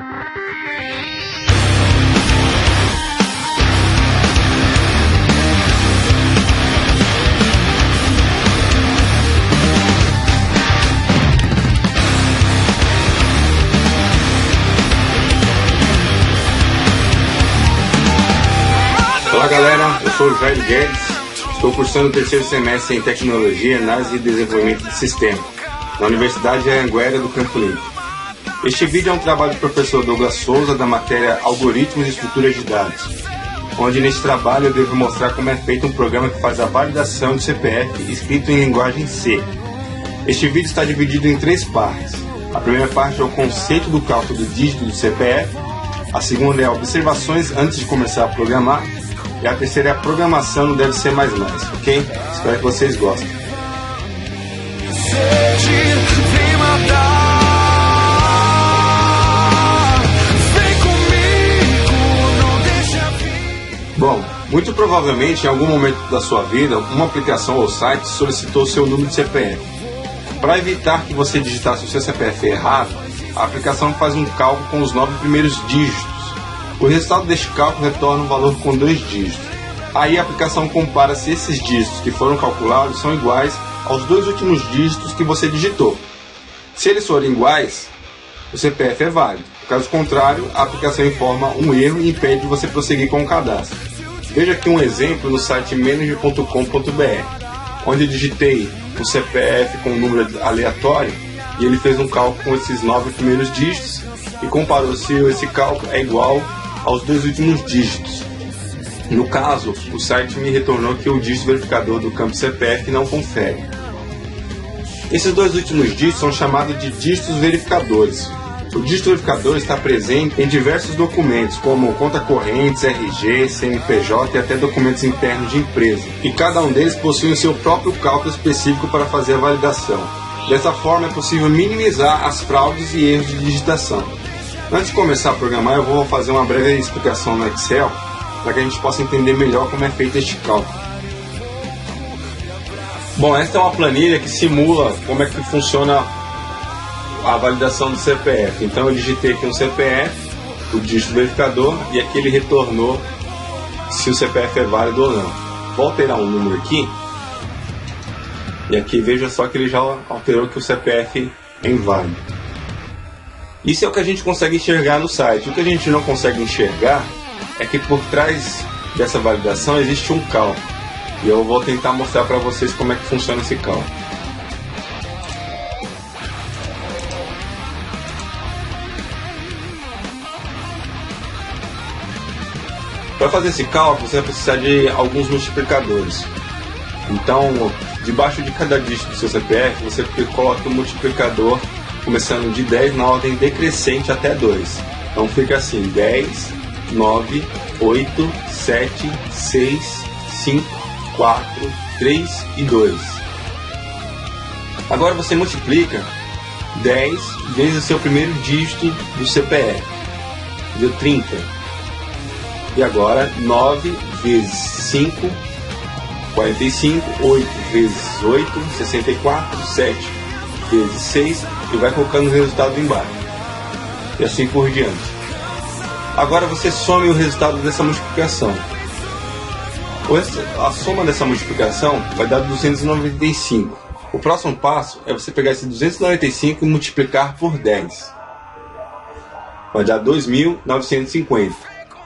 Olá galera, eu sou o Jair Guedes, estou cursando o terceiro semestre em Tecnologia, Análise e Desenvolvimento de Sistema, na Universidade de Anhanguera do Campo Limpo. Este vídeo é um trabalho do professor Douglas Souza da matéria Algoritmos e Estruturas de Dados, onde neste trabalho eu devo mostrar como é feito um programa que faz a validação de CPF escrito em linguagem C. Este vídeo está dividido em 3 partes. A primeira parte é o conceito do cálculo do dígito do CPF, a segunda é observações antes de começar a programar, e a terceira é a programação no Deve Ser Mais Mais, ok? Espero que vocês gostem. Bom, muito provavelmente em algum momento da sua vida, uma aplicação ou site solicitou seu número de CPF. Para evitar que você digitasse o seu CPF errado, a aplicação faz um cálculo com os 9 primeiros dígitos. O resultado deste cálculo retorna um valor com 2 dígitos. Aí a aplicação compara se esses dígitos que foram calculados são iguais aos 2 últimos dígitos que você digitou. Se eles forem iguais, o CPF é válido. Caso contrário, a aplicação informa um erro e impede você prosseguir com o cadastro. Veja aqui um exemplo no site manager.com.br, onde eu digitei o CPF com um número aleatório e ele fez um cálculo com esses 9 primeiros dígitos e comparou se esse cálculo é igual aos 2 últimos dígitos. No caso, o site me retornou que o dígito verificador do campo CPF não confere. Esses 2 últimos dígitos são chamados de dígitos verificadores. O dígito verificador está presente em diversos documentos, como conta correntes, RG, CNPJ e até documentos internos de empresa. E cada um deles possui o seu próprio cálculo específico para fazer a validação. Dessa forma é possível minimizar as fraudes e erros de digitação. Antes de começar a programar, eu vou fazer uma breve explicação no Excel, para que a gente possa entender melhor como é feito este cálculo. Bom, esta é uma planilha que simula como é que funciona a validação do CPF. Então eu digitei aqui um CPF, o dígito verificador, e aqui ele retornou se o CPF é válido ou não. Vou alterar um número aqui, e aqui veja só que ele já alterou que o CPF é inválido. Isso é o que a gente consegue enxergar no site. O que a gente não consegue enxergar é que por trás dessa validação existe um cálculo. E eu vou tentar mostrar para vocês como é que funciona esse cálculo. Para fazer esse cálculo, você vai precisar de alguns multiplicadores. Então, debaixo de cada dígito do seu CPF, você coloca o multiplicador começando de 10 na ordem decrescente até 2. Então fica assim: 10, 9, 8, 7, 6, 5, 4, 3 e 2. Agora você multiplica 10 vezes o seu primeiro dígito do CPF, deu 30. E agora 9 vezes 5, 45, 8 vezes 8, 64, 7 vezes 6, e vai colocando o resultado embaixo. E assim por diante. Agora você some o resultado dessa multiplicação. A soma dessa multiplicação vai dar 295. O próximo passo é você pegar esse 295 e multiplicar por 10. Vai dar 2.950.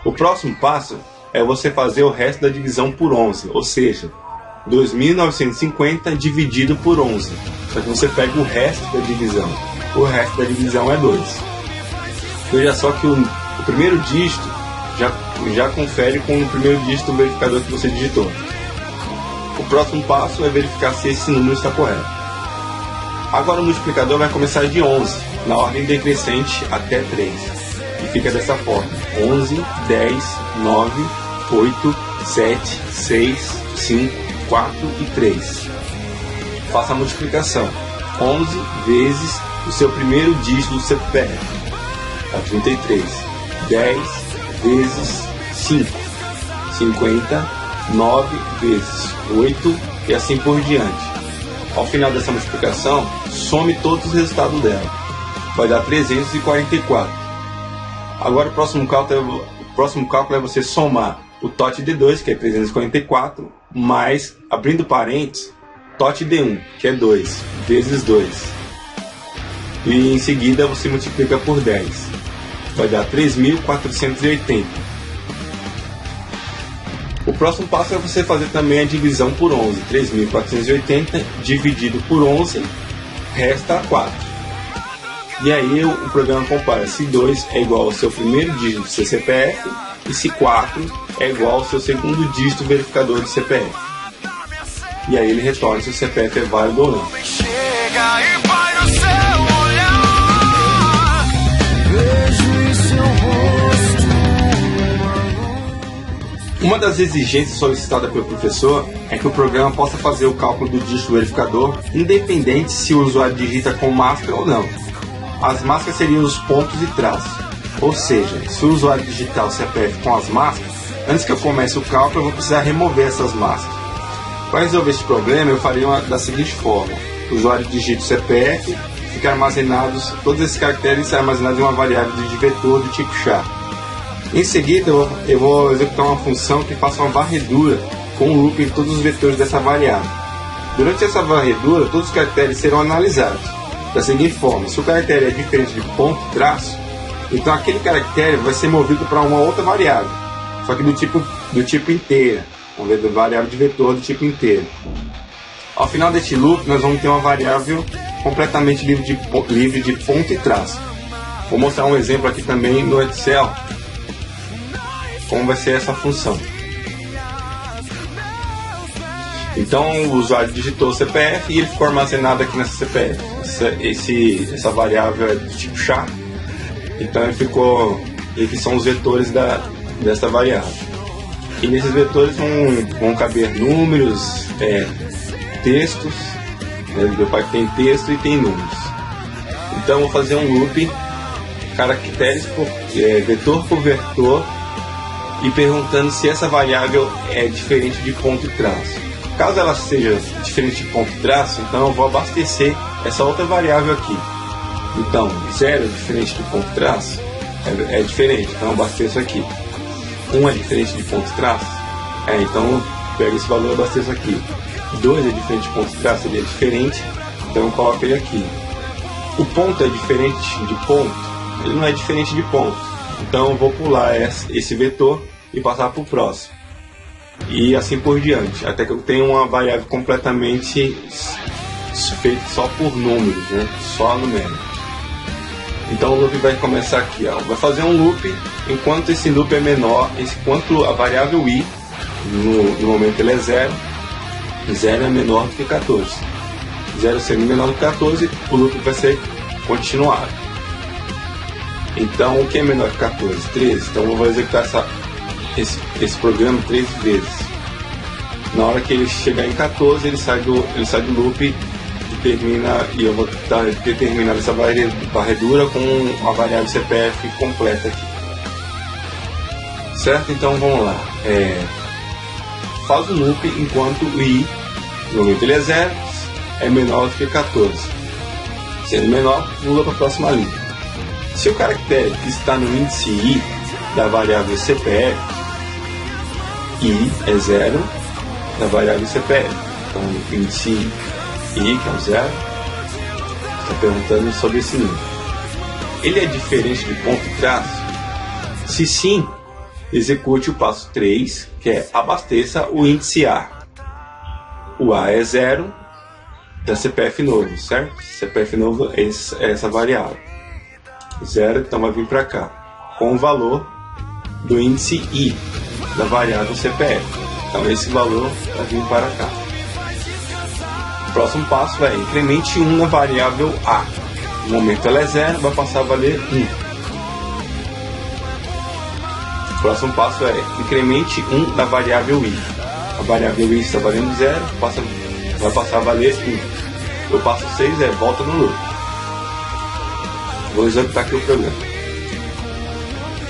O próximo passo é você fazer o resto da divisão por 11, ou seja, 2.950 dividido por 11. Só que você pega o resto da divisão. O resto da divisão é 2. Veja só que o primeiro dígito já confere com o primeiro dígito do verificador que você digitou. O próximo passo é verificar se esse número está correto. Agora o multiplicador vai começar de 11, na ordem decrescente até 3. E fica dessa forma: 11, 10, 9, 8, 7, 6, 5, 4 e 3. Faça a multiplicação. 11 vezes o seu primeiro dígito do CPF. Dá 33. 10 vezes 5. 50. 9 vezes 8 e assim por diante. Ao final dessa multiplicação, some todos os resultados dela. Vai dar 344. Agora o próximo cálculo é você somar o TOT D2, que é 344, mais, abrindo parênteses, TOT D1, que é 2, vezes 2. E em seguida você multiplica por 10. Vai dar 3.480. O próximo passo é você fazer também a divisão por 11. 3.480 dividido por 11 resta 4. E aí o programa compara se 2 é igual ao seu primeiro dígito do seu CPF e se 4 é igual ao seu segundo dígito verificador do CPF. E aí ele retorna se o CPF é válido ou não. Uma das exigências solicitadas pelo professor é que o programa possa fazer o cálculo do dígito verificador independente se o usuário digita com máscara ou não. As máscaras seriam os pontos e traços. Ou seja, se o usuário digitar o CPF com as máscaras, antes que eu comece o cálculo eu vou precisar remover essas máscaras. Para resolver esse problema eu faria da seguinte forma: o usuário digita o CPF, fica armazenados, todos esses caracteres serão armazenados em uma variável de vetor do tipo char. Em seguida eu vou executar uma função que faça uma varredura com um loop em todos os vetores dessa variável. Durante essa varredura todos os caracteres serão analisados da seguinte forma: se o caractere é diferente de ponto e traço, então aquele caractere vai ser movido para uma outra variável, só que do tipo inteira, uma variável de vetor do tipo inteiro. Ao final deste loop nós vamos ter uma variável completamente livre de ponto e traço. Vou mostrar um exemplo aqui também no Excel como vai ser essa função. Então o usuário digitou o CPF e ele ficou armazenado aqui nessa CPF. Essa variável é do tipo char, então aqui são os vetores dessa variável. E nesses vetores vão caber números, textos, meu pai tem texto e tem números. Então eu vou fazer um loop, caracteres vetor por vetor, e perguntando se essa variável é diferente de ponto e traço. Caso ela seja diferente de ponto e traço, então eu vou abastecer essa outra variável aqui. Então 0 é diferente de ponto e traço? É diferente, então eu abasteço aqui. 1 é diferente de ponto e traço? Então eu pego esse valor e abasteço aqui. 2 é diferente de ponto e traço? Ele é diferente, então eu coloco ele aqui. O ponto é diferente de ponto? Ele não é diferente de ponto, então eu vou pular esse vetor e passar para o próximo. E assim por diante, até que eu tenha uma variável completamente feita só por números, só numérico. Então o loop vai começar aqui, vai fazer um loop enquanto esse loop é menor, enquanto a variável i, no momento ele é 0, 0 é menor do que 14. 0 sendo menor do que 14, o loop vai ser continuado. Então o que é menor que 14? 13. Então eu vou executar esse programa 13 vezes. Na hora que ele chegar em 14, ele sai do loop e eu vou ter terminado essa varredura com a variável CPF completa aqui. Certo? Então vamos lá. Faz o loop enquanto o i, no momento ele é 0, é menor do que 14. Sendo menor, pula para a próxima linha. Se o caractere que está no índice i da variável CPF, i é 0 da variável CPF. Então o índice i, que é o 0, está perguntando sobre esse número. Ele é diferente de ponto e traço? Se sim, execute o passo 3, que é abasteça o índice A. O A é 0 da CPF novo, certo? CPF novo é essa variável. 0, então vai vir para cá, com o valor do índice I da variável CPF. Então esse valor vai vir para cá. O próximo passo é incremente 1 na variável A. No momento ela é 0, vai passar a valer 1. O próximo passo é incremente 1 na variável I. A variável I está valendo 0, vai passar a valer 1. O passo 6 é volta no loop. Vou executar aqui o programa.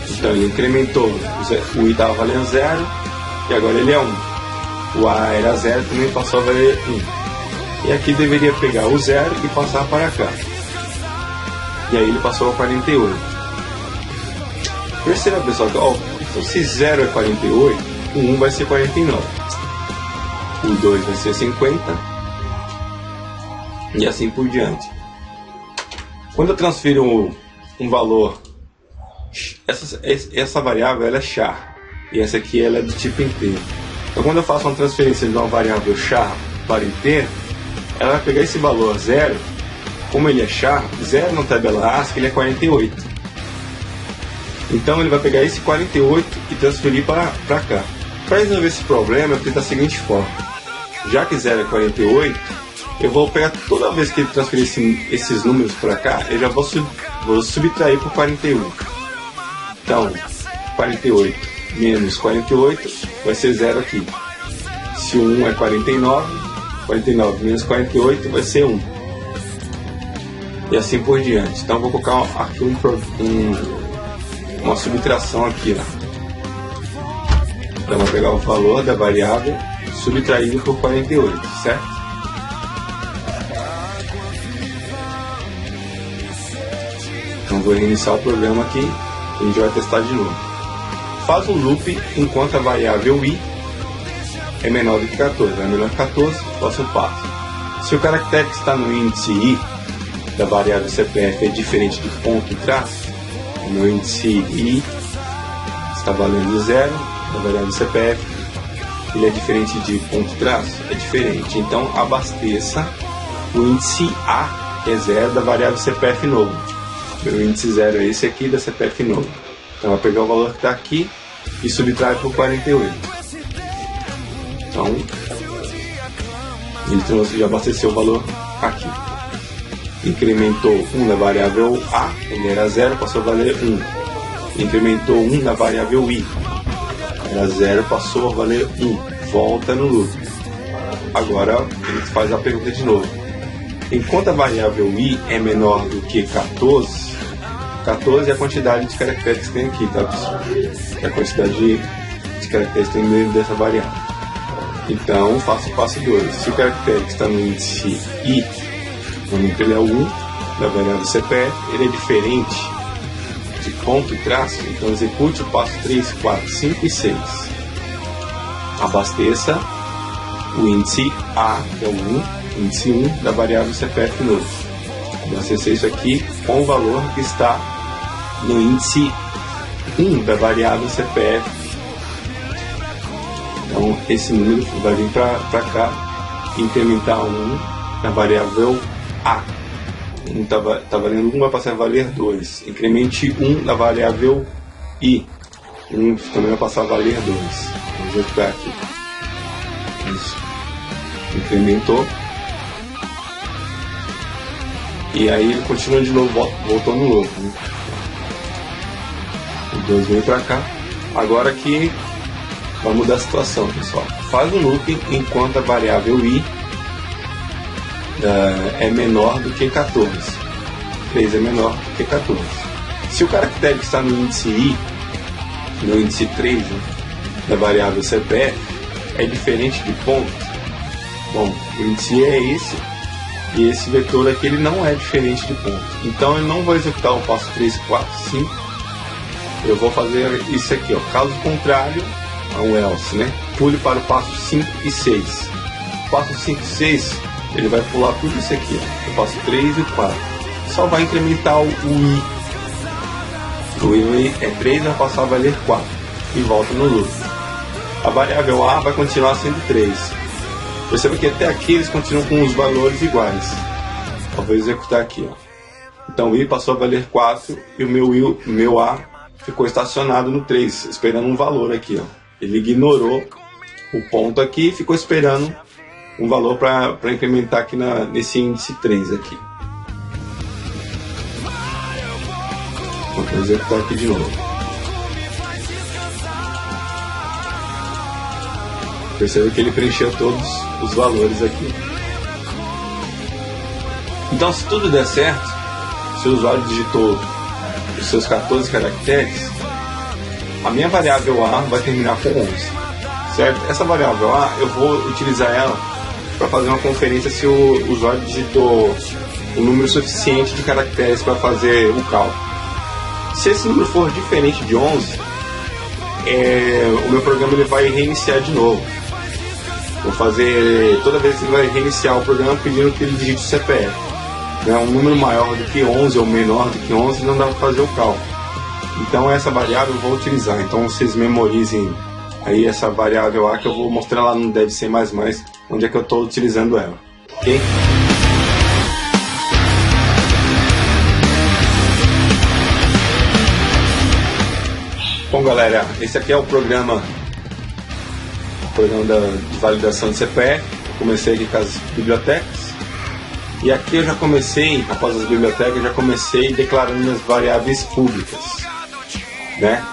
Então ele incrementou, o i estava valendo 0 e agora ele é 1. O a era 0, também passou a valer 1. E aqui deveria pegar o 0 e passar para cá. E aí ele passou a 48. Perceba, pessoal, que então, se 0 é 48, o 1 vai ser 49, o 2 vai ser 50 e assim por diante. Quando eu transfiro um valor, essa variável ela é char e essa aqui ela é do tipo inteiro. Então quando eu faço uma transferência de uma variável char para inteiro, ela vai pegar esse valor 0, como ele é char, 0 na tabela ASCII ele é 48. Então ele vai pegar esse 48 e transferir para cá. Para resolver esse problema eu fiz da seguinte forma: já que 0 é 48, eu vou pegar toda vez que ele transferir esses números para cá, eu já vou subtrair por 41. Então 48 menos 48 vai ser 0 aqui. Se o 1 é 49, 49 menos 48 vai ser 1. E assim por diante. Então vou colocar aqui uma subtração aqui, ó. Então vou pegar o valor da variável subtraído por 48, certo? Então vou reiniciar o programa aqui e a gente vai testar de novo. Faz um loop enquanto a variável i é menor do que 14. É menor que 14, próximo passo. Se o caractere que está no índice i da variável CPF é diferente de ponto e traço, o meu índice i está valendo 0, da variável CPF, ele é diferente de ponto e traço? É diferente. Então abasteça o índice a, que é 0, da variável CPF novo. Meu índice 0 é esse aqui da CPF novo. Então vai pegar o valor que está aqui e subtrai por 48. Então ele já abasteceu o valor aqui. Incrementou 1 na variável a, ele era 0, passou a valer 1. Incrementou 1 na variável i, era 0, passou a valer 1. Volta no loop. Agora ele faz a pergunta de novo. Enquanto a variável i é menor do que 14, 14 é a quantidade de caracteres que tem aqui, tá, pessoal? É a quantidade de caracteres que tem no meio dessa variável. Então faço o passo 2. Se o caractere que está no índice i, normalmente ele é o 1 da variável CPF, ele é diferente de ponto e traço, então execute o passo 3, 4, 5 e 6. Abasteça o índice a, que é o 1, índice 1 da variável CPF novo. Abastecer isso aqui com o valor que está no índice 1 da variável CPF. Então esse número vai vir para cá e incrementar 1 na variável a. 1 está valendo 1, vai passar a valer 2. Incremente 1 na variável i. 1 também vai passar a valer 2. Vamos executar aqui. Isso. Incrementou. E aí ele continua de novo, voltou no loop. Né? O 2 vem para cá. Agora aqui vai mudar a situação, pessoal. Faz um loop enquanto a variável i é menor do que 14. 3 é menor do que 14. Se o caractere que está no índice i, no índice 3, né, da variável CPF, é diferente de ponto, bom, o índice i é esse, e esse vetor aqui ele não é diferente de ponto. Então eu não vou executar o passo 3, 4, 5. Eu vou fazer isso aqui, ó. Caso contrário, é um else, né? Pule para o passo 5 e 6. O passo 5 e 6, ele vai pular tudo isso aqui, ó. O passo 3 e 4. Só vai incrementar o i. O i é 3, vai passar a valer 4. E volta no loop. A variável a vai continuar sendo 3. Perceba que até aqui eles continuam com os valores iguais. Eu vou executar aqui, ó. Então o i passou a valer 4 e o meu a ficou estacionado no 3, esperando um valor aqui, ó. Ele ignorou o ponto aqui e ficou esperando um valor para incrementar aqui nesse índice 3 aqui. Vou executar aqui de novo. Perceba que ele preencheu todos os valores aqui. Então, se tudo der certo, se o usuário digitou os seus 14 caracteres, a minha variável a vai terminar com 11, certo? Essa variável a, eu vou utilizar ela para fazer uma conferência se o usuário digitou o número suficiente de caracteres para fazer o cálculo. Se esse número for diferente de 11, o meu programa ele vai reiniciar de novo. Vou fazer, toda vez que ele vai reiniciar o programa pedindo que ele digite o CPF. Um número maior do que 11 ou menor do que 11 não dá para fazer o cálculo. Então essa variável eu vou utilizar. Então vocês memorizem aí essa variável A que eu vou mostrar lá no Deve Ser Mais Mais, onde é que eu estou utilizando ela. Ok? Bom, galera, esse aqui é o programa de validação de CPF. Eu comecei aqui com as bibliotecas. E aqui eu já comecei, após as bibliotecas, eu já comecei declarando as variáveis públicas. Né?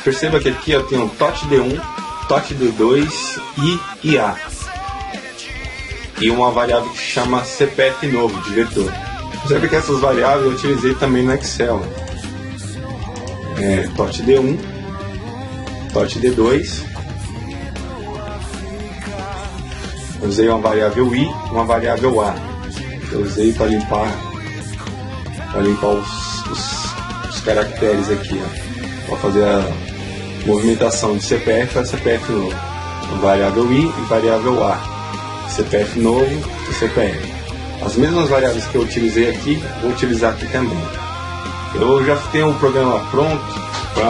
Perceba que aqui eu tenho TOTD1, TOTD2 e IA. E uma variável que se chama CPF novo, de vetor. Perceba que essas variáveis eu utilizei também no Excel. TOTD1, TOTD2. Eu usei uma variável I e uma variável A. Eu usei para limpar os caracteres aqui, para fazer a movimentação de CPF para CPF novo. Variável I e variável A. CPF novo e CPF. As mesmas variáveis que eu utilizei aqui, vou utilizar aqui também. Eu já tenho um programa pronto para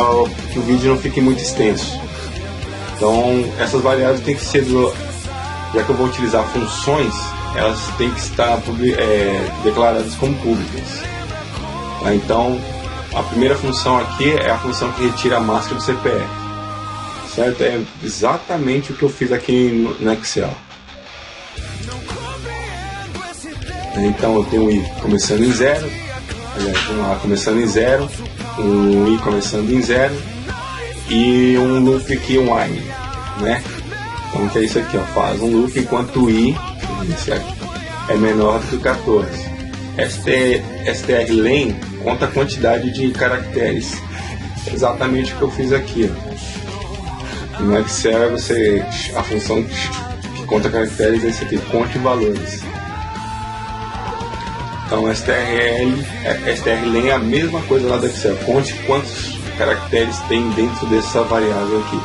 que o vídeo não fique muito extenso. Então, essas variáveis têm que ser, já que eu vou utilizar funções, elas têm que estar declaradas como públicas. Então, a primeira função aqui é a função que retira a máscara do CPF. Certo? É exatamente o que eu fiz aqui no Excel. Então eu tenho um I começando em 0, um A começando em 0, um I começando em 0 e um loop aqui, um while, né? Então que é isso aqui, faz um loop enquanto o I é menor do que 14. strlen conta a quantidade de caracteres, exatamente o que eu fiz aqui. No Excel a função que conta caracteres é esse aqui, conte valores. Então strlen é a mesma coisa lá do Excel, conte quantos caracteres tem dentro dessa variável aqui.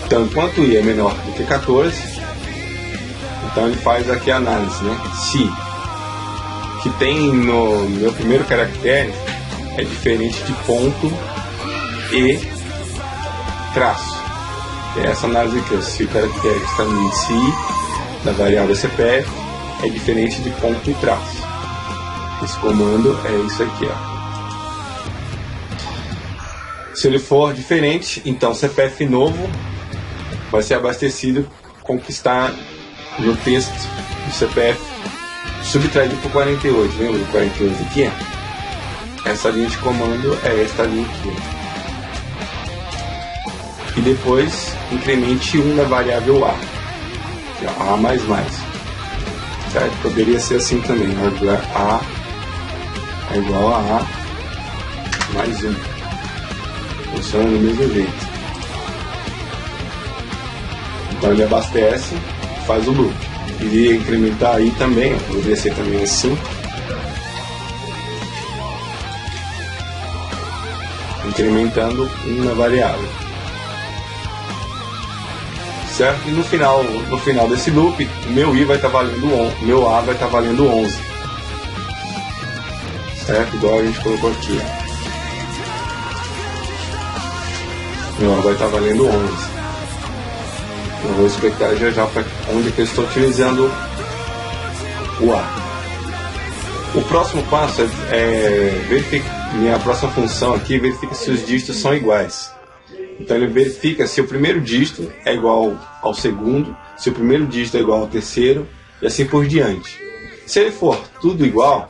Então, enquanto I é menor do que 14, então ele faz aqui a análise, né? Se o que tem no meu primeiro caractere é diferente de ponto e traço. É essa análise aqui, se o caractere que está no índice I da variável CPF é diferente de ponto e traço. Esse comando é isso aqui, Se ele for diferente, então CPF novo vai ser abastecido com o que está no texto do CPF subtraído por 48. Lembra do 48 aqui? Essa linha de comando é esta linha aqui. E depois incremente 1 na variável A. Aqui, A mais mais. Certo? Poderia ser assim também. A é igual a A mais 1. Funciona do mesmo jeito. Então ele abastece, faz o loop. Iria incrementar aí também, poderia ser também assim. Incrementando uma variável. Certo? E no final desse loop, meu I vai estar valendo meu A vai estar valendo 11. Certo? Igual a gente colocou aqui. Meu A vai estar valendo 11. Eu vou explicar já para onde que eu estou utilizando o A. O próximo passo é verificar. Minha próxima função aqui verifica se os dígitos são iguais. Então ele verifica se o primeiro dígito é igual ao segundo, se o primeiro dígito é igual ao terceiro e assim por diante. Se ele for tudo igual,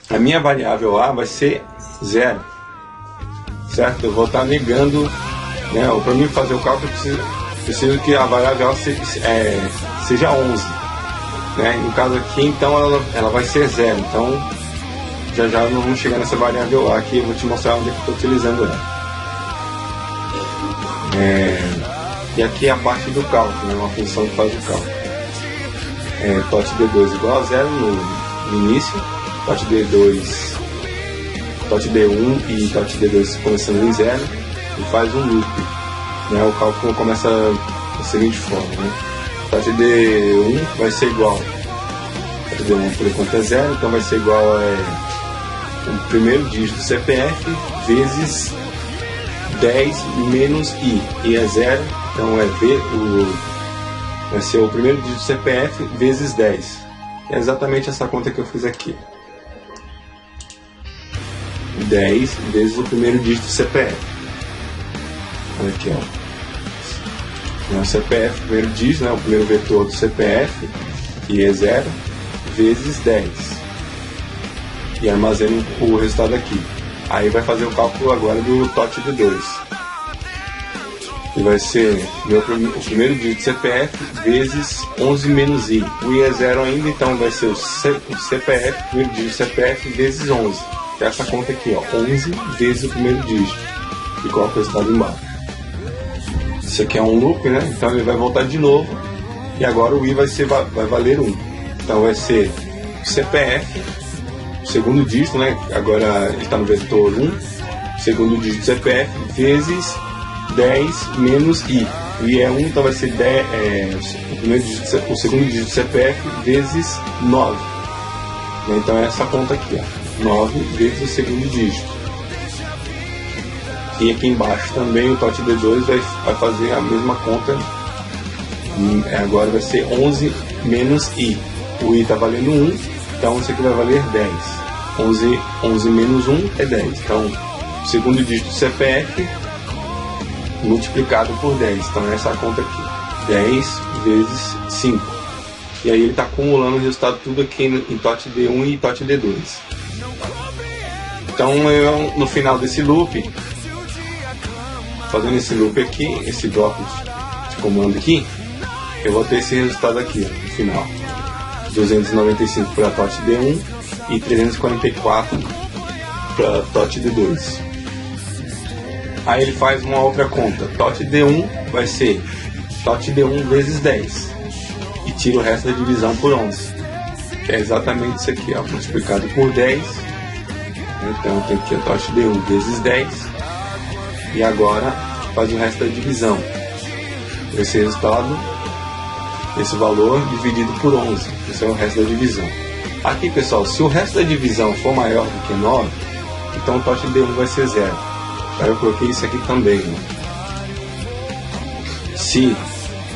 a minha variável A vai ser 0. Certo? Eu vou estar negando, né? Para mim fazer o cálculo preciso que a variável A seja 11. Né? No caso aqui, então, ela vai ser 0. Então, já nós vamos chegar nessa variável A aqui. Eu vou te mostrar onde é que eu estou utilizando ela. E aqui é a parte do cálculo, né? Uma função que faz o cálculo. TOTD2 igual a 0 no início. TOTD2 .d1 e .d2 começando em 0 e faz um loop, né? O cálculo começa da seguinte forma, né? .d1 vai ser igual .d1 por enquanto é 0, então vai ser igual a o primeiro dígito do CPF vezes 10 menos i é 0, então vai ser o primeiro dígito do CPF vezes 10. É exatamente essa conta que eu fiz aqui. 10 vezes o primeiro dígito do CPF. Olha aqui, ó. O CPF, o primeiro dígito, né, o primeiro vetor do CPF, que é 0, vezes 10. E armazena o resultado aqui. Aí vai fazer o cálculo agora do TOTD2. E vai ser o primeiro dígito do CPF vezes 11 menos i. O i é 0 ainda, então vai ser o CPF, o primeiro dígito do CPF vezes 11. Que é essa conta aqui, ó, 11 vezes o primeiro dígito. E coloca o resultado embaixo. Isso aqui é um loop, né? Então ele vai voltar de novo. E agora o i vai valer 1. Então vai ser o CPF, o segundo dígito, né? Agora ele está no vetor 1. Segundo dígito do CPF vezes 10 menos i. O i é 1, então vai ser 10, o segundo dígito do CPF vezes 9. Então é essa conta aqui, ó, 9 vezes o segundo dígito. E aqui embaixo também o TOTD2 vai fazer a mesma conta. Agora vai ser 11 menos i. O i está valendo 1, então isso aqui vai valer 10. 11 menos 1 é 10. Então o segundo dígito do CPF multiplicado por 10. Então é essa conta aqui, 10 vezes 5. E aí ele está acumulando o resultado tudo aqui em TOTD1 e TOTD2. Então eu, no final desse loop, fazendo esse loop aqui, esse bloco de comando aqui, eu vou ter esse resultado aqui, ó, no final. 295 para TOTD1 e 344 para TOTD2. Aí ele faz uma outra conta. TOTD1 vai ser TOTD1 vezes 10 e tira o resto da divisão por 11, que é exatamente isso aqui, ó, multiplicado por 10. Então tem aqui a TOTD1 vezes 10 e agora faz o resto da divisão. Esse resultado, esse valor dividido por 11, esse é o resto da divisão. Aqui, pessoal, se o resto da divisão for maior do que 9, então o TOTD1 vai ser 0. Aí eu coloquei isso aqui também, né? Se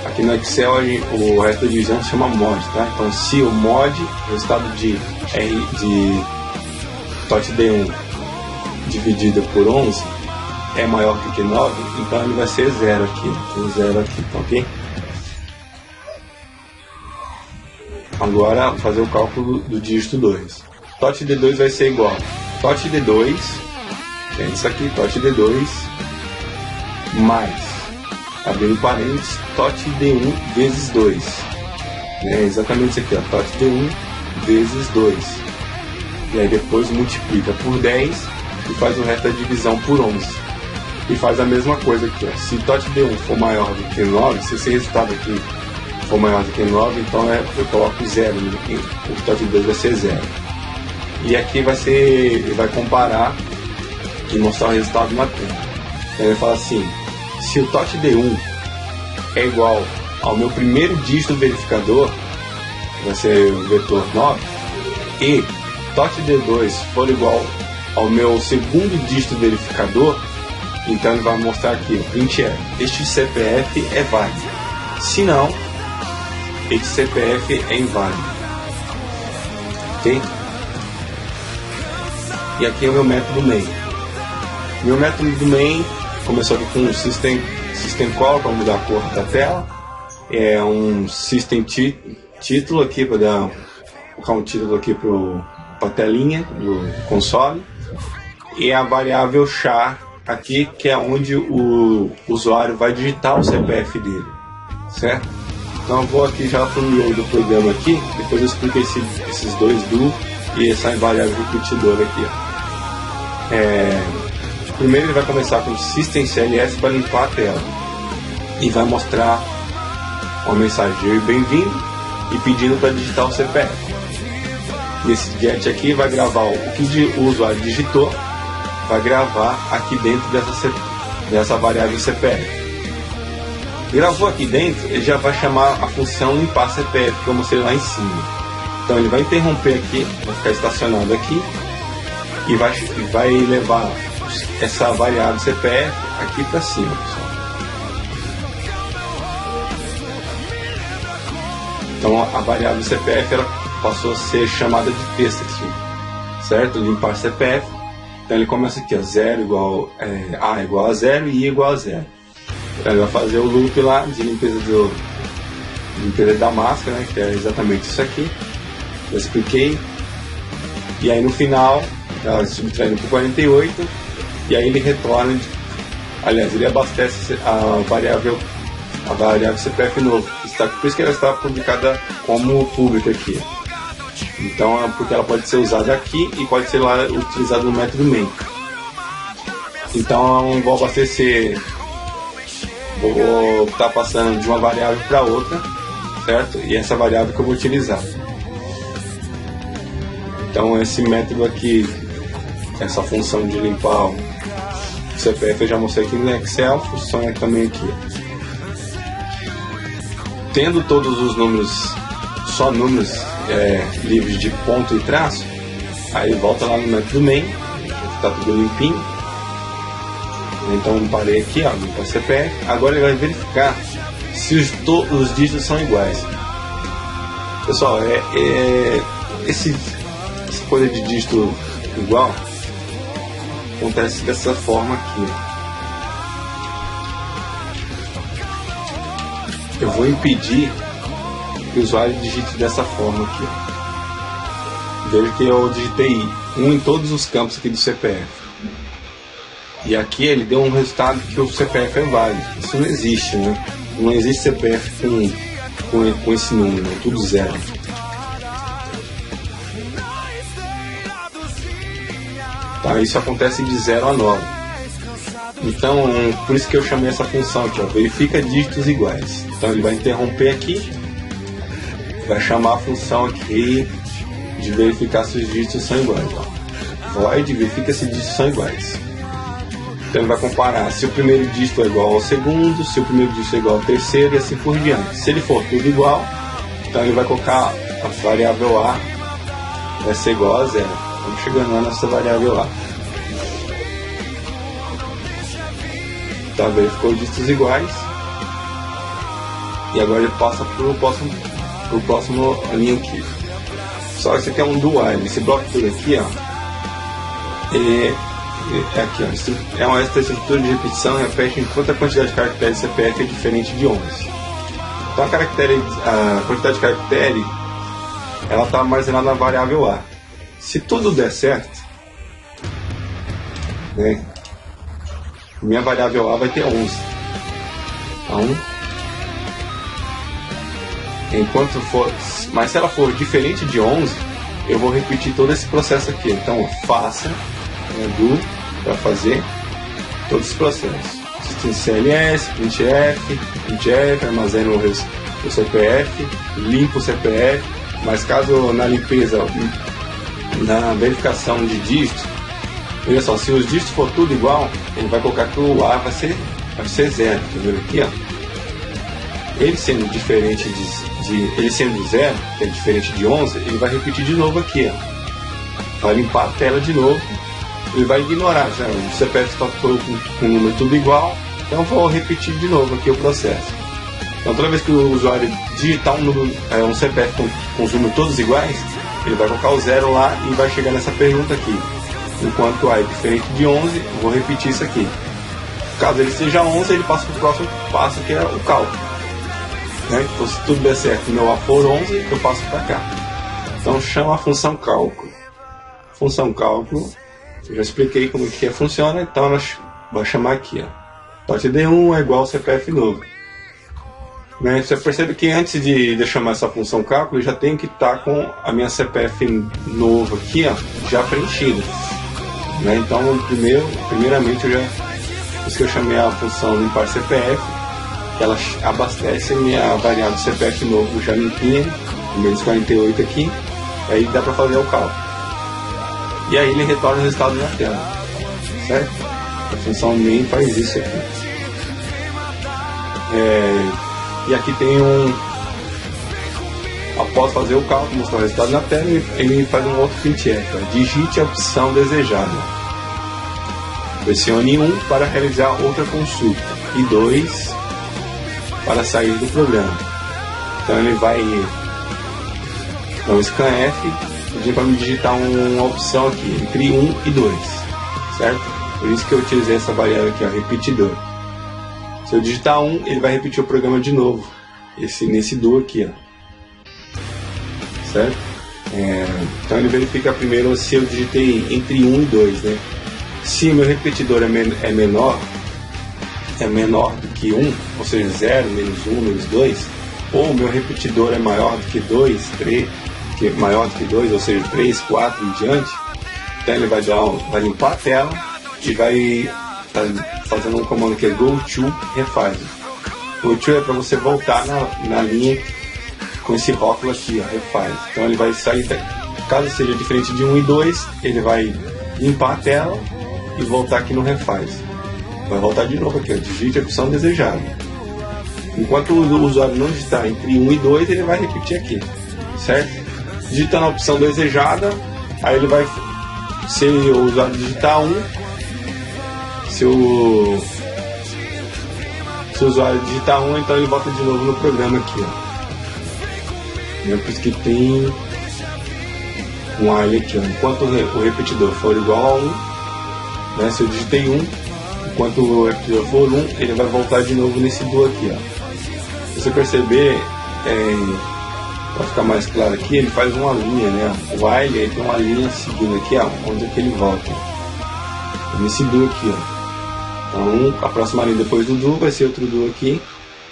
aqui no Excel o resto da divisão se chama mod, tá? Então se o mod, o resultado de TOTD1 dividido por 11 é maior do que 9, então ele vai ser 0 aqui, tem 0 aqui, tá ok? Agora vou fazer o cálculo do dígito 2. TOTD2 vai ser igual a TOTD2, que é isso aqui, TOTD2, mais, abrindo parênteses, TOTD1 vezes 2. É exatamente isso aqui, ó, TOTD1 vezes 2. E aí depois multiplica por 10 e faz o resto da divisão por 11. E faz a mesma coisa aqui, ó. Se TOTD1 for maior do que 9, se esse resultado aqui for maior do que 9, então eu coloco 0, o TOTD2 vai ser 0. E aqui ele vai comparar e mostrar o resultado na tela. Então ele fala assim: se o TOTD1 é igual ao meu primeiro dígito verificador, que vai ser o vetor 9, e TOTD2 for igual ao meu segundo dígito verificador, então ele vai mostrar aqui, print este CPF é válido. Se não, este CPF é inválido. Ok? E aqui é o meu método main. Meu método do main começou aqui com um system call para mudar a cor da tela. É um system título aqui para colocar um título aqui para a telinha do console. E a variável char aqui, que é onde o usuário vai digitar o CPF dele, certo? Então eu vou aqui já para o load do programa aqui, depois eu explico esses dois do e essa variável repetidora aqui, ó. Primeiro ele vai começar com system CLS para limpar a tela e vai mostrar uma mensagem de bem-vindo e pedindo para digitar o CPF. Nesse get aqui vai gravar o que o usuário digitou vai gravar aqui dentro dessa variável CPF. Gravou aqui dentro, ele já vai chamar a função limpar CPF, que eu mostrei lá em cima. Então ele vai interromper aqui, vai ficar estacionado aqui e vai levar essa variável CPF aqui para cima, pessoal. Então a variável CPF ela passou a ser chamada de texto aqui, certo? Limpar CPF. Então ele começa aqui, ó, 0 igual A igual a 0 e I igual a 0. Então ele vai fazer o loop lá de limpeza da máscara, né, que é exatamente isso aqui. Eu expliquei. E aí no final, ela subtraindo por 48, e aí ele retorna, aliás, ele abastece a variável CPF novo. Por isso que ela está publicada como pública aqui. Então é porque ela pode ser usada aqui e pode ser lá utilizada no método main. Então eu vou abastecer, vou estar passando de uma variável para outra, certo? E essa variável que eu vou utilizar. Então esse método aqui, essa função de limpar o CPF eu já mostrei aqui no Excel, funciona também aqui. Tendo todos os números, só números livres de ponto e traço, aí volta lá no método main, está tudo limpinho. Então eu parei aqui, ó, limpa CPF. Agora ele vai verificar se os dígitos são iguais. Pessoal, essa coisa de dígito igual acontece dessa forma aqui. Eu vou impedir que o usuário digite dessa forma aqui. Veja que eu digitei 1 em todos os campos aqui do CPF. E aqui ele deu um resultado que o CPF é válido. Isso não existe, né? Não existe CPF com esse número, né? Tudo 0. Tá? Isso acontece de 0 a 9. Então, por isso que eu chamei essa função aqui, ó, verifica dígitos iguais. Então ele vai interromper aqui, vai chamar a função aqui de verificar se os dígitos são iguais. Ó. Void verifica se os dígitos são iguais. Então ele vai comparar se o primeiro dígito é igual ao segundo, se o primeiro dígito é igual ao terceiro e assim por diante. Se ele for tudo igual, então ele vai colocar a variável A vai ser igual a 0. Estamos chegando lá nessa variável A. Tá, verificou dígitos iguais. E agora ele passa para o próximo linha aqui. Só que isso aqui é um do while. Esse bloco todo aqui, ó, aqui, ó, esta estrutura de repetição repete enquanto a quantidade de caracteres CPF é diferente de 11. Então a quantidade de caractere ela está armazenada na variável A. Se tudo der certo, né, minha variável A vai ter 11. Então, enquanto for, mas se ela for diferente de 11, eu vou repetir todo esse processo aqui. Então, faça do para fazer todos os processos. CLS, printf, armazena o CPF, limpa o CPF, mas caso na limpeza, na verificação de dígitos, olha só, se os dígitos for tudo igual, ele vai colocar que o A vai ser 0, tá vendo aqui, ó? Ele sendo diferente ele sendo 0, que é diferente de 11, ele vai repetir de novo aqui, ó. Vai limpar a tela de novo. Ele vai ignorar, já, o CPF está com o número tudo igual, então eu vou repetir de novo aqui o processo. Então toda vez que o usuário digitar um CPF com os números todos iguais, ele vai colocar o 0 lá e vai chegar nessa pergunta aqui. Enquanto A é diferente de 11, eu vou repetir isso aqui. Caso ele seja 11, ele passa para o próximo passo, que é o cálculo. Né? Então se tudo der certo e meu A for 11, eu passo para cá. Então chama a função cálculo. Função cálculo, eu já expliquei como que funciona, então ela vai chamar aqui, ó. Parte D1 é igual ao CPF novo. Né? Você percebe que antes de chamar essa função cálculo, eu já tenho que estar com a minha CPF novo aqui, ó, já preenchida. Né? Então, primeiramente, por isso que eu chamei a função limpar CPF, que ela abastece a minha variável CPF novo já limpinha, menos 48 aqui, aí dá para fazer o cálculo. E aí ele retorna o resultado na tela, certo? A função main faz isso aqui. E aqui tem após fazer o cálculo, mostrar o resultado na tela, ele faz um outro printf. Digite a opção desejada. Pressione 1 para realizar outra consulta e 2 para sair do programa. Então ele vai dar um scanf e vai me digitar uma opção aqui entre 1 e 2, certo? Por isso que eu utilizei essa variável aqui, ó, repetidor. Se eu digitar 1, ele vai repetir o programa de novo, nesse do aqui, ó. Certo? Então ele verifica primeiro se eu digitei entre 1 e 2, né? Se o meu repetidor é menor do que 1, ou seja, 0, menos 1, menos 2, ou o meu repetidor é maior do que 2, 3, que é maior do que 2, ou seja, 3, 4 e diante, então ele vai limpar a tela e vai estar fazendo um comando que é go to refaz. Go to é para você voltar na linha com esse rótulo aqui, ó, refaz. Então ele vai sair, caso seja diferente de 1 e 2, ele vai limpar a tela e voltar aqui no refaz. Vai voltar de novo aqui, ó, digite a opção desejada. Enquanto o usuário não digitar entre 1 e 2, ele vai repetir aqui, certo? Digitando a opção desejada, aí ele vai, se o usuário digitar 1, se o usuário digitar 1, então ele volta de novo no programa aqui, ó. Por isso que tem um while aqui, ó. Enquanto o repetidor for igual a 1, né, se eu digitei 1, enquanto o repetidor for 1, ele vai voltar de novo nesse do aqui, ó. Se você perceber, para ficar mais claro aqui, ele faz uma linha, né? O while aí tem uma linha seguindo aqui, ó, onde é que ele volta. Nesse do aqui, ó. Então a próxima linha depois do do vai ser outro do aqui.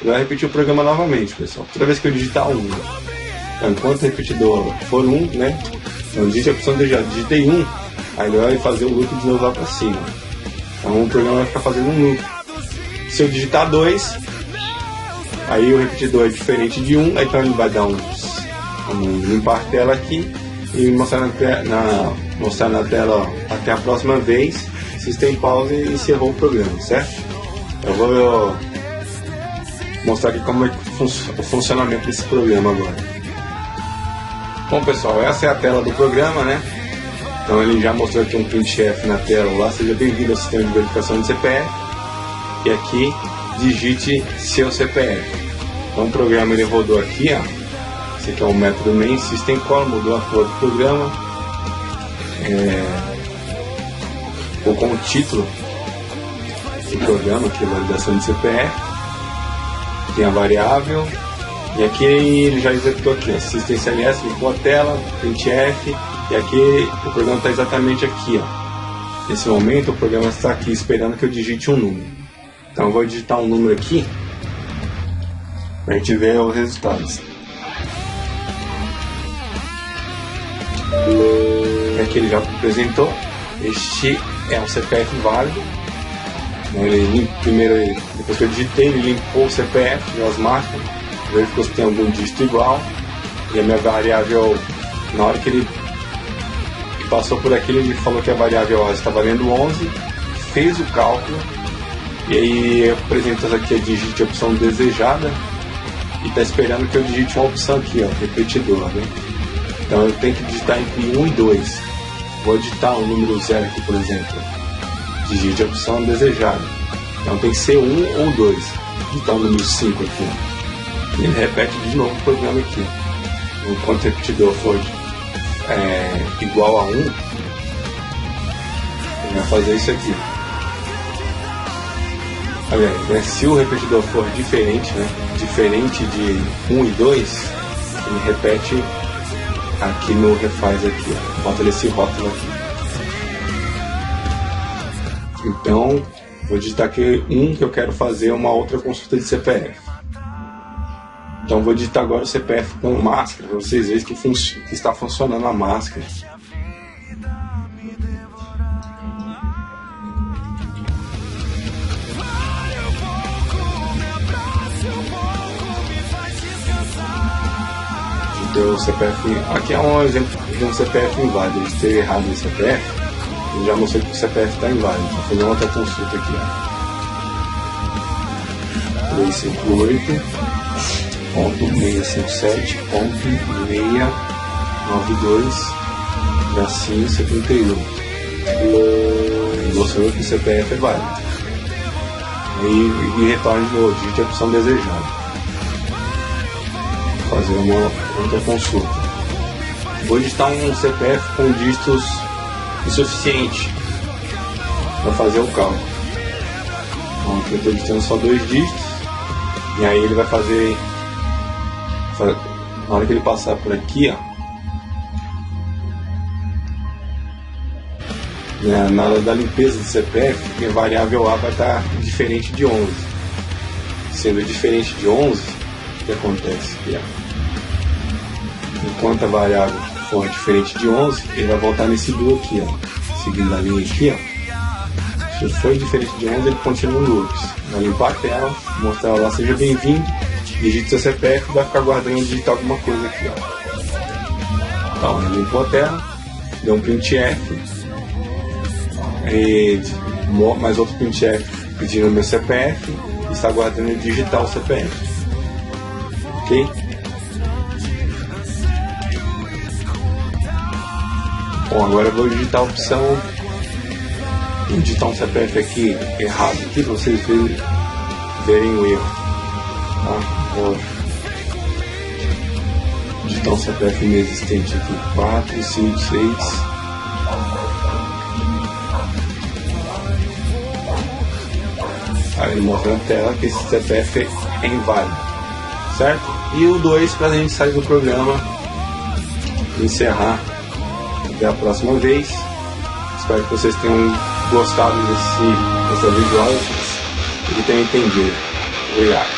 Ele vai repetir o programa novamente, pessoal. Toda vez que eu digitar 1. Então, enquanto o repetidor for 1, né? Então digite a opção de já digitei 1, aí ele vai fazer o loop de novo lá para cima. Então o programa vai ficar fazendo um loop. Se eu digitar 2, aí o repetidor é diferente de 1, então ele vai dar limpar a tela aqui e mostrar na tela, ó, até a próxima vez, System Pause e encerrou o programa, certo? Eu vou mostrar aqui como é o funcionamento desse programa agora. Bom, pessoal, essa é a tela do programa, né? Então ele já mostrou aqui um printf na tela lá, seja bem-vindo ao sistema de verificação de CPF. E aqui, digite seu CPF. Então o programa ele rodou aqui, ó. Esse aqui é o método main, system call, mudou a cor do programa. Colocou um título do programa, que é validação de CPF. Tem a variável. E aqui ele já executou aqui, ó, System CLS, limpou a tela, printf, e aqui o programa está exatamente aqui, ó. Nesse momento o programa está aqui esperando que eu digite um número. Então eu vou digitar um número aqui, para a gente ver os resultados. E aqui ele já apresentou, este é um CPF válido. Primeiro, depois que eu digitei, ele limpou o CPF, viu as marcas, verificou se tem algum dígito igual, e a minha variável, na hora que ele passou por aqui, ele falou que a variável está valendo 11, fez o cálculo, e aí apresentou aqui a digite a opção desejada, e está esperando que eu digite uma opção aqui, ó, repetidor, né? Então eu tenho que digitar entre 1 e 2, vou digitar um número 0 aqui, por exemplo, digite a opção desejada, então tem que ser 1 ou 2, digitar o número 5 aqui, ó. Ele repete de novo o programa aqui. Enquanto o repetidor for igual a 1, ele vai fazer isso aqui. Aliás, né, se o repetidor for diferente, né, diferente de 1 e 2, ele repete aqui no refaz aqui, ó, bota esse rótulo aqui. Então, vou digitar aqui que eu quero fazer uma outra consulta de CPF. Então vou digitar agora o CPF com máscara, para vocês verem que está funcionando a máscara. Digitei o CPF, aqui é um exemplo de um CPF inválido, eu digitei errado o CPF. Ele já mostrou que o CPF está inválido. Vou fazer outra consulta aqui, ó. 358.657.692-71. Mostrou que o CPF é válido. E retorne de novo, digite a opção desejada. Vou fazer uma outra consulta. Vou digitar um CPF com dígitos insuficiente para fazer o cálculo. Então aqui eu estou digitando só 2 dígitos. E aí ele vai fazer. Na hora que ele passar por aqui, ó, na hora da limpeza do CPF, a variável A vai estar diferente de 11. Sendo diferente de 11, o que acontece aqui, ó? Enquanto a variável for diferente de 11, ele vai voltar nesse do aqui, ó, seguindo a linha aqui, ó. Se for diferente de 11, ele continua no loops. Vai limpar a tela, mostrar lá, seja bem-vindo, digite seu CPF e vai ficar guardando digitar alguma coisa aqui, ó. Então, ele limpou a tela, deu um printf, mais outro printf pedindo o meu CPF e está guardando digitar o CPF. Ok? Bom, agora eu vou digitar a opção. Vou digitar um CPF aqui errado aqui para vocês verem o erro. Tá? Vou digitar um CPF inexistente aqui. 456. Aí ele mostra na tela que esse CPF é inválido, certo? E o 2 para a gente sair do programa e encerrar. Até a próxima vez. Espero que vocês tenham gostado dessa videoaula e tenham entendido. Obrigado.